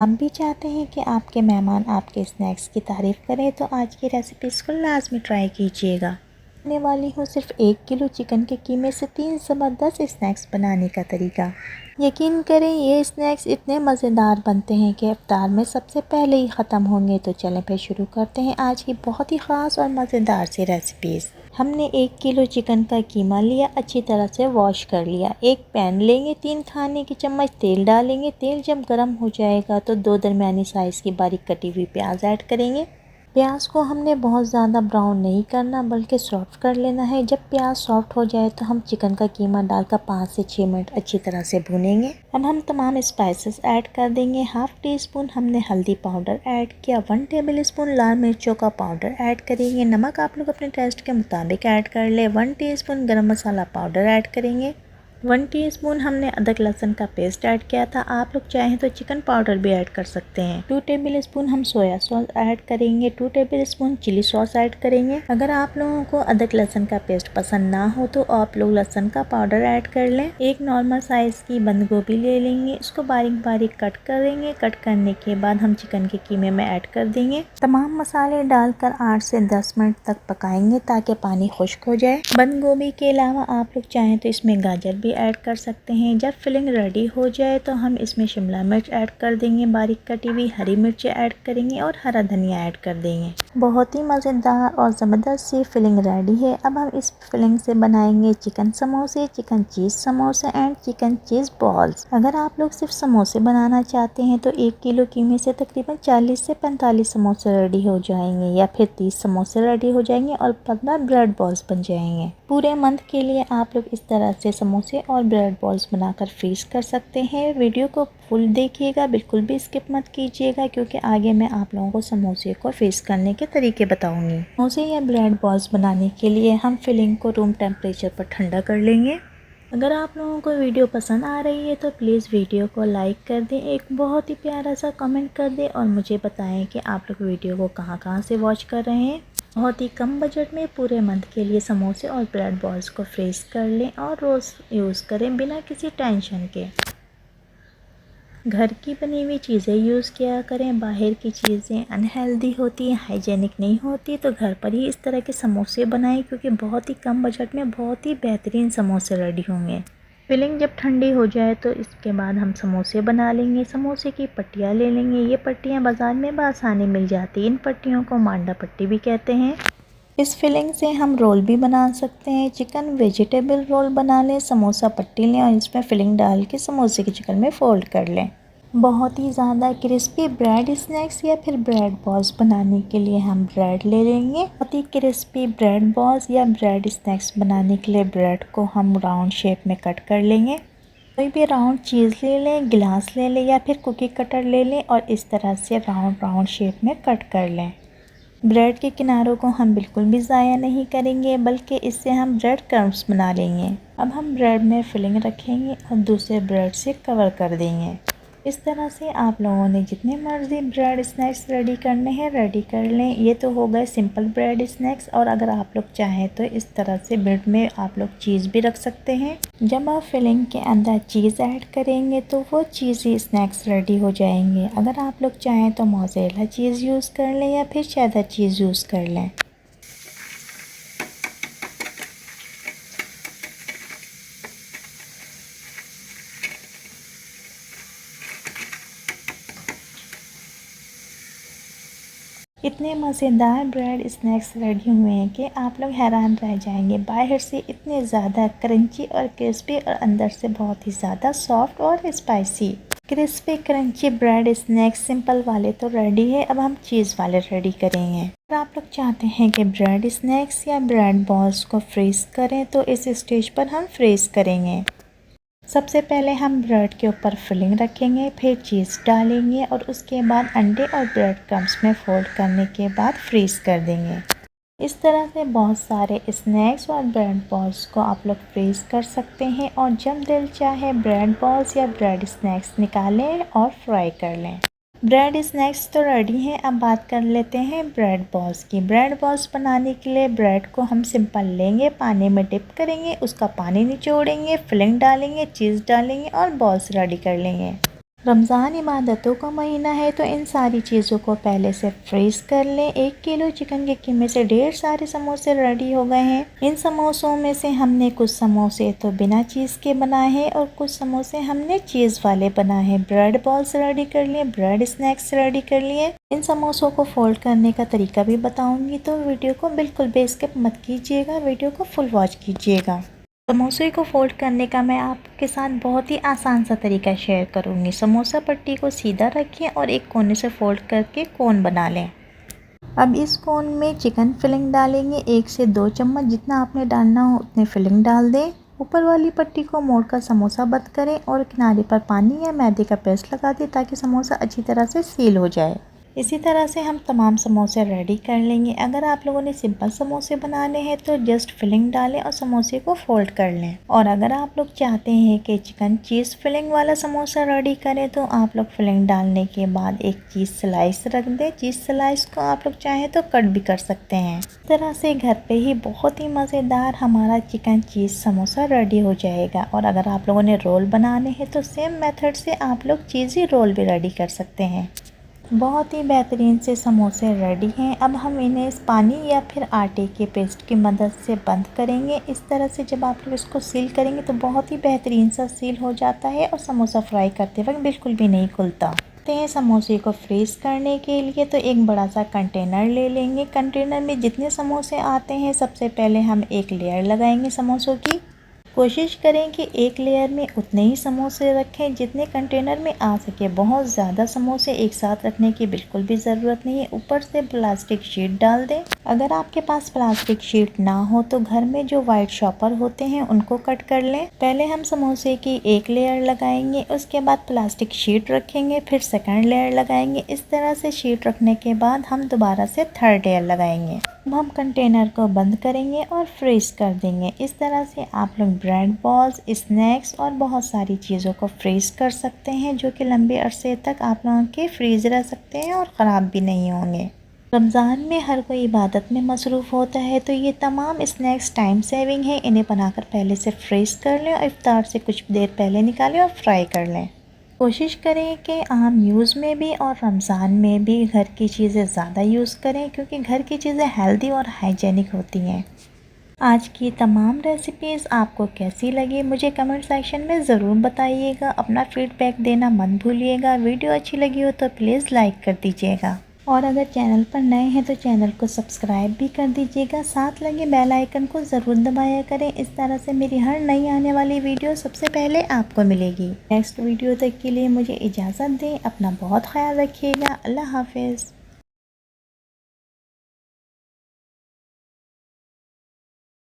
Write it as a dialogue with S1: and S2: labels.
S1: हम भी चाहते हैं कि आपके मेहमान आपके स्नैक्स की तारीफ़ करें, तो आज की रेसिपीज़ को लाजमी ट्राई कीजिएगा। बनाने वाली हूँ सिर्फ 1 किलो चिकन के कीमे से 3 ज़बरदस्त स्नैक्स बनाने का तरीका। यकीन करें ये स्नैक्स इतने मज़ेदार बनते हैं कि इफ्तार में सबसे पहले ही ख़त्म होंगे। तो चलें फिर शुरू करते हैं आज की बहुत ही ख़ास और मज़ेदार सी रेसिपीज़। हमने 1 किलो चिकन का कीमा लिया, अच्छी तरह से वॉश कर लिया। एक पैन लेंगे, 3 खाने की चम्मच तेल डालेंगे। तेल जब गर्म हो जाएगा तो 2 दरमियानी साइज़ की बारीक कटी हुई प्याज ऐड करेंगे। प्याज को हमने बहुत ज़्यादा ब्राउन नहीं करना बल्कि सॉफ्ट कर लेना है। जब प्याज सॉफ्ट हो जाए तो हम चिकन का कीमा डालकर 5 से 6 मिनट अच्छी तरह से भूनेंगे। अब हम तमाम स्पाइसेस ऐड कर देंगे। हाफ़ टी स्पून हमने हल्दी पाउडर ऐड किया, 1 टेबल स्पून लाल मिर्चों का पाउडर ऐड करेंगे। नमक आप लोग अपने टेस्ट के मुताबिक ऐड कर ले। 1 टीस्पून गरम मसाला पाउडर ऐड करेंगे। 1 टीस्पून हमने अदरक लहसुन का पेस्ट ऐड किया था, आप लोग चाहें तो चिकन पाउडर भी ऐड कर सकते हैं। 2 टेबल स्पून हम सोया सॉस ऐड करेंगे। 2 tablespoon chilli sauce add करेंगे। अगर आप लोगों को अदरक लहसुन का पेस्ट पसंद ना हो तो आप लोग लहसुन का पाउडर ऐड कर लें। एक नॉर्मल साइज की बंद गोभी ले लेंगे, इसको बारीक बारीक कट करेंगे। कट करने के बाद हम चिकन के कीमे में ऐड कर देंगे। तमाम मसाले डालकर 8 से 10 मिनट तक पकाएंगे ताकि पानी खुश्क हो जाए। बंद गोभी के अलावा आप लोग चाहें तो इसमें गाजर भी ऐड कर सकते हैं। जब फिलिंग रेडी हो जाए तो हम इसमें शिमला मिर्च ऐड कर देंगे, बारीक कटी हुई हरी मिर्ची ऐड करेंगे और हरा धनिया ऐड कर देंगे। बहुत ही मज़ेदार और ज़बरदस्त सी फिलिंग रेडी है। अब हम इस फिलिंग से बनाएंगे चिकन समोसे, चिकन चीज़ समोसे एंड चिकन चीज़ बॉल्स। अगर आप लोग सिर्फ समोसे बनाना चाहते हैं तो 1 किलो कीमे से तकरीबन 40 से 45 समोसे रेडी हो जाएंगे, या फिर 30 समोसे रेडी हो जाएंगे और 15 ब्रेड बॉल्स बन जाएंगे। पूरे मंथ के लिए आप लोग इस तरह से समोसे और ब्रेड बॉल्स बनाकर फ्रीज कर सकते हैं। वीडियो को फुल देखिएगा, बिल्कुल भी स्किप मत कीजिएगा, क्योंकि आगे मैं आप लोगों को समोसे को फ्रीज करने के तरीके बताऊंगी। समोसे या ब्रेड बॉल्स बनाने के लिए हम फिलिंग को रूम टेम्परेचर पर ठंडा कर लेंगे। अगर आप लोगों को वीडियो पसंद आ रही है तो प्लीज़ वीडियो को लाइक कर दें, एक बहुत ही प्यारा सा कमेंट कर दें और मुझे बताएं कि आप लोग वीडियो को कहाँ से वॉच कर रहे हैं। बहुत ही कम बजट में पूरे मंथ के लिए समोसे और ब्रेड बॉल्स को फ्रीज कर लें और रोज़ यूज़ करें बिना किसी टेंशन के। घर की बनी हुई चीज़ें यूज़ किया करें, बाहर की चीज़ें अनहेल्दी होती हैं, हाइजेनिक नहीं होती। तो घर पर ही इस तरह के समोसे बनाएं, क्योंकि बहुत ही कम बजट में बहुत ही बेहतरीन समोसे रेडी होंगे। फिलिंग जब ठंडी हो जाए तो इसके बाद हम समोसे बना लेंगे। समोसे की पट्टियाँ ले लेंगे। ये पट्टियाँ बाज़ार में बआसानी मिल जाती हैं। इन पट्टियों को मांडा पट्टी भी कहते हैं। इस फिलिंग से हम रोल भी बना सकते हैं। चिकन वेजिटेबल रोल बना लें, समोसा पट्टी लें और इसमें फिलिंग डाल के समोसे की चिकन में फोल्ड कर लें। बहुत ही ज़्यादा क्रिस्पी ब्रेड स्नैक्स या फिर ब्रेड बॉल्स बनाने के लिए हम ब्रेड ले लेंगे। बहुत ही क्रिस्पी ब्रेड बॉल्स या ब्रेड स्नैक्स बनाने के लिए ब्रेड को हम राउंड शेप में कट कर लेंगे। कोई भी राउंड चीज़ ले लें, गिलास ले लें या फिर कुकी कटर ले लें और इस तरह से राउंड शेप में कट कर लें। ब्रेड के किनारों को हम बिल्कुल भी ज़ाया नहीं करेंगे, बल्कि इससे हम ब्रेड क्रम्स बना लेंगे। अब हम ब्रेड में फिलिंग रखेंगे और दूसरे ब्रेड से कवर कर देंगे। इस तरह से आप लोगों ने जितने मर्ज़ी ब्रेड स्नैक्स रेडी करने हैं रेडी कर लें। ये तो हो गए सिंपल ब्रेड स्नैक्स, और अगर आप लोग चाहें तो इस तरह से ब्रेड में आप लोग चीज़ भी रख सकते हैं। जब आप फिलिंग के अंदर चीज़ ऐड करेंगे तो वो चीज़ी स्नैक्स रेडी हो जाएंगे। अगर आप लोग चाहें तो मोज़रेला चीज़ यूज़ कर लें या फिर चेडर चीज़ यूज़ कर लें। इतने मज़ेदार ब्रेड स्नैक्स रेडी हुए हैं कि आप लोग हैरान रह जाएंगे। बाहर से इतने ज़्यादा क्रंची और क्रिस्पी और अंदर से बहुत ही ज़्यादा सॉफ्ट और spicy. Crispy crunchy bread snacks simple वाले तो रेडी है, अब हम चीज़ वाले रेडी करेंगे। अगर आप लोग चाहते हैं कि ब्रेड स्नैक्स या ब्रेड बॉल्स को फ्रीज करें तो इस स्टेज पर हम फ्रीज करेंगे। सबसे पहले हम ब्रेड के ऊपर फिलिंग रखेंगे, फिर चीज़ डालेंगे और उसके बाद अंडे और ब्रेड क्रम्स में फोल्ड करने के बाद फ्रीज़ कर देंगे। इस तरह से बहुत सारे स्नैक्स और ब्रेड बॉल्स को आप लोग फ्रीज़ कर सकते हैं और जब दिल चाहे ब्रेड बॉल्स या ब्रेड स्नैक्स निकालें और फ्राई कर लें। ब्रेड स्नैक्स तो रेडी हैं, अब बात कर लेते हैं ब्रेड बॉल्स की। ब्रेड बॉल्स बनाने के लिए ब्रेड को हम सिंपल लेंगे, पानी में डिप करेंगे, उसका पानी निचोड़ेंगे, फिलिंग डालेंगे, चीज़ डालेंगे और बॉल्स रेडी कर लेंगे। रमज़ान इबादतों का महीना है तो इन सारी चीज़ों को पहले से फ्रीज़ कर लें। 1 किलो चिकन के कीमे से ढेर सारे समोसे रेडी हो गए हैं। इन समोसों में से हमने कुछ समोसे तो बिना चीज़ के बनाए हैं और कुछ समोसे हमने चीज़ वाले बनाए हैं। ब्रेड बॉल्स रेडी कर लिए, ब्रेड स्नैक्स रेडी कर लिए। इन समोसों को फोल्ड करने का तरीका भी बताऊंगी, तो वीडियो को बिल्कुल बेस्किप मत कीजिएगा, वीडियो को फुल वॉच कीजिएगा। समोसे को फोल्ड करने का मैं आपके साथ बहुत ही आसान सा तरीका शेयर करूंगी। समोसा पट्टी को सीधा रखें और एक कोने से फोल्ड करके कोन बना लें। अब इस कोन में चिकन फिलिंग डालेंगे। 1 से 2 चम्मच जितना आपने डालना हो उतने फिलिंग डाल दें। ऊपर वाली पट्टी को मोड़कर समोसा बंद करें और किनारे पर पानी या मैदे का पेस्ट लगा दें ताकि समोसा अच्छी तरह से सील हो जाए। इसी तरह से हम तमाम समोसे रेडी कर लेंगे। अगर आप लोगों ने सिंपल समोसे बनाने हैं तो जस्ट फिलिंग डालें और समोसे को फोल्ड कर लें। और अगर आप लोग चाहते हैं कि चिकन चीज़ फिलिंग वाला समोसा रेडी करें तो आप लोग फिलिंग डालने के बाद एक चीज़ स्लाइस रख दें। चीज़ स्लाइस को आप लोग चाहें तो कट भी कर सकते हैं। इस तरह से घर पे ही बहुत ही मज़ेदार हमारा चिकन चीज़ समोसा रेडी हो जाएगा। और अगर आप लोगों ने रोल बनाने हैं तो सेम मेथड से आप लोग चीज़ी रोल भी रेडी कर सकते हैं। बहुत ही बेहतरीन से समोसे रेडी हैं। अब हम इन्हें इस पानी या फिर आटे के पेस्ट की मदद से बंद करेंगे। इस तरह से जब आप लोग इसको सील करेंगे तो बहुत ही बेहतरीन सा सील हो जाता है और समोसा फ्राई करते वक्त बिल्कुल भी नहीं खुलता। समोसे को फ्रीज करने के लिए तो एक बड़ा सा कंटेनर ले लेंगे। कंटेनर में जितने समोसे आते हैं सबसे पहले हम एक लेयर लगाएंगे समोसों की। कोशिश करें कि एक लेयर में उतने ही समोसे रखें जितने कंटेनर में आ सके। बहुत ज़्यादा समोसे एक साथ रखने की बिल्कुल भी ज़रूरत नहीं है। ऊपर से प्लास्टिक शीट डाल दें। अगर आपके पास प्लास्टिक शीट ना हो तो घर में जो वाइट शॉपर होते हैं उनको कट कर लें। पहले हम समोसे की एक लेयर लगाएंगे, उसके बाद प्लास्टिक शीट रखेंगे, फिर सेकंड लेयर लगाएंगे। इस तरह से शीट रखने के बाद हम दोबारा से थर्ड लेयर लगाएंगे। अब हम कंटेनर को बंद करेंगे और फ्रीज कर देंगे। इस तरह से आप लोग ब्रेड बॉल्स, स्नैक्स और बहुत सारी चीज़ों को फ्रीज कर सकते हैं जो कि लंबे अरसे तक आप लोगों के फ्रीज रह सकते हैं और ख़राब भी नहीं होंगे। रमज़ान में हर कोई इबादत में मसरूफ़ होता है तो ये तमाम स्नैक्स टाइम सेविंग है। इन्हें बनाकर पहले से फ्रीज कर लें और इफ्तार से कुछ देर पहले निकालें और फ्राई कर लें। कोशिश करें कि आम यूज़ में भी और रमज़ान में भी घर की चीज़ें ज़्यादा यूज़ करें क्योंकि घर की चीज़ें हेल्दी और हाइजेनिक होती हैं। आज की तमाम रेसिपीज़ आपको कैसी लगी मुझे कमेंट सेक्शन में ज़रूर बताइएगा। अपना फीडबैक देना मत भूलिएगा। वीडियो अच्छी लगी हो तो प्लीज़ लाइक कर दीजिएगा और अगर चैनल पर नए हैं तो चैनल को सब्सक्राइब भी कर दीजिएगा। साथ लगे बेल आइकन को ज़रूर दबाया करें। इस तरह से मेरी हर नई आने वाली वीडियो सबसे पहले आपको मिलेगी। नेक्स्ट वीडियो तक के लिए मुझे इजाज़त दें। अपना बहुत ख्याल रखिएगा। अल्लाह हाफिज़।